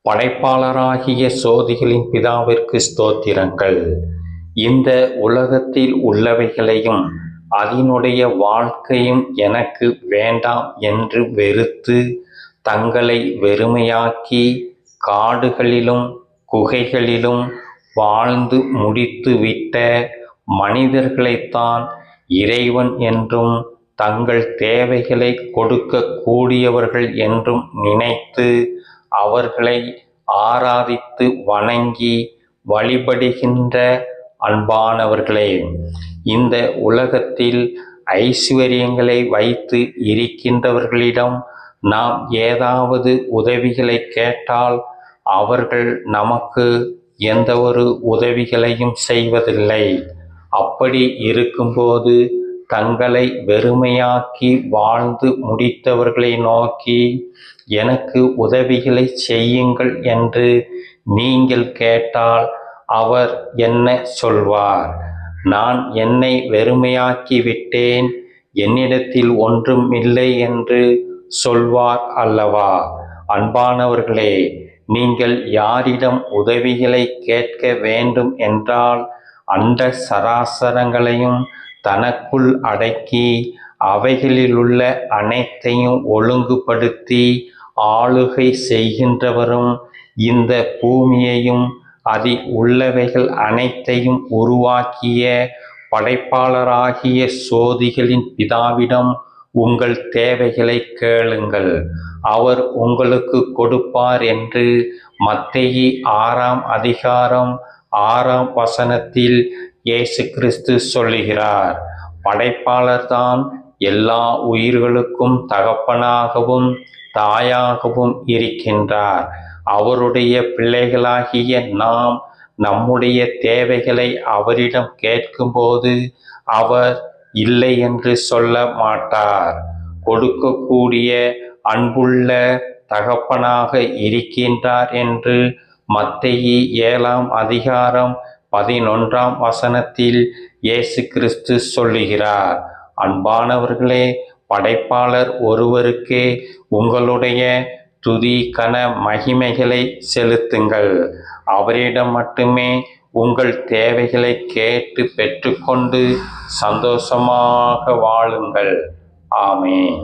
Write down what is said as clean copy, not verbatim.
படைப்பாளராகிய சோதிகளின் பிதாவிற்கு ஸ்தோத்திரங்கள். இந்த உலகத்தில் உள்ளவைகளையும் அதனுடைய வாழ்க்கையும் எனக்கு வேண்டாம் என்று வெறுத்து தங்களை வெறுமையாக்கி காடுகளிலும் குகைகளிலும் வாழ்ந்து முடித்துவிட்ட மனிதர்களைத்தான் இறைவன் என்றும் தங்கள் தேவைகளை கொடுக்க கூடியவர்கள் என்றும் நினைத்து அவர்களை ஆராதித்து வணங்கி வழிபடுகின்ற அன்பானவர்களே, இந்த உலகத்தில் ஐஸ்வர்யங்களை வைத்து இருக்கின்றவர்களிடம் நாம் ஏதாவது உதவிகளை கேட்டால் அவர்கள் நமக்கு எந்த ஒரு உதவிகளையும் செய்வதில்லை. அப்படி இருக்கும்போது தங்களை வெறுமையாக்கி வாழ்ந்து முடித்தவர்களை நோக்கி எனக்கு உதவிகளை செய்யுங்கள் என்று நீங்கள் கேட்டால் அவர் என்ன சொல்வார்? நான் என்னை வெறுமையாக்கி விட்டேன், என்னிடத்தில் ஒன்றும் இல்லை என்று சொல்வார் அல்லவா? அன்பானவர்களே, நீங்கள் யாரிடம் உதவிகளை கேட்க வேண்டும் என்றால் அண்ட சராசரங்களையும் தனக்குள் அடக்கி அவைகளிலுள்ள அனைத்தையும் ஒழுங்குபடுத்தி ஆளுகை செய்கின்றவரும் இந்த பூமியையும் அதில் உள்ளவைகள் அனைத்தையும் உருவாக்கிய படைப்பாளராகிய சோதிகளின் பிதாவிடம் உங்கள் தேவைகளை கேளுங்கள், அவர் உங்களுக்கு கொடுப்பார் என்று மத்தேயு 6:6 இயேசு கிறிஸ்து சொல்லுகிறார். படைப்பாளர்தான் எல்லா உயிர்களுக்கும் தகப்பனாகவும் தாயாகவும் இருக்கின்றார். அவருடைய பிள்ளைகளாகிய நாம் நம்முடைய தேவைகளை அவரிடம் கேட்கும்போது அவர் இல்லை என்று சொல்ல மாட்டார். கொடுக்கக்கூடிய அன்புள்ள தகப்பனாக இருக்கின்றார் என்று மத்தேயு 7:11 இயேசு கிறிஸ்து சொல்லுகிறார். அன்பானவர்களே, படைப்பாளர் ஒருவருக்கே உங்களுடைய துதி கன மகிமைகளை செலுத்துங்கள். அவரிடம் மட்டுமே உங்கள் தேவைகளை கேட்டு பெற்றுக்கொண்டு சந்தோஷமாக வாழுங்கள். ஆமென்.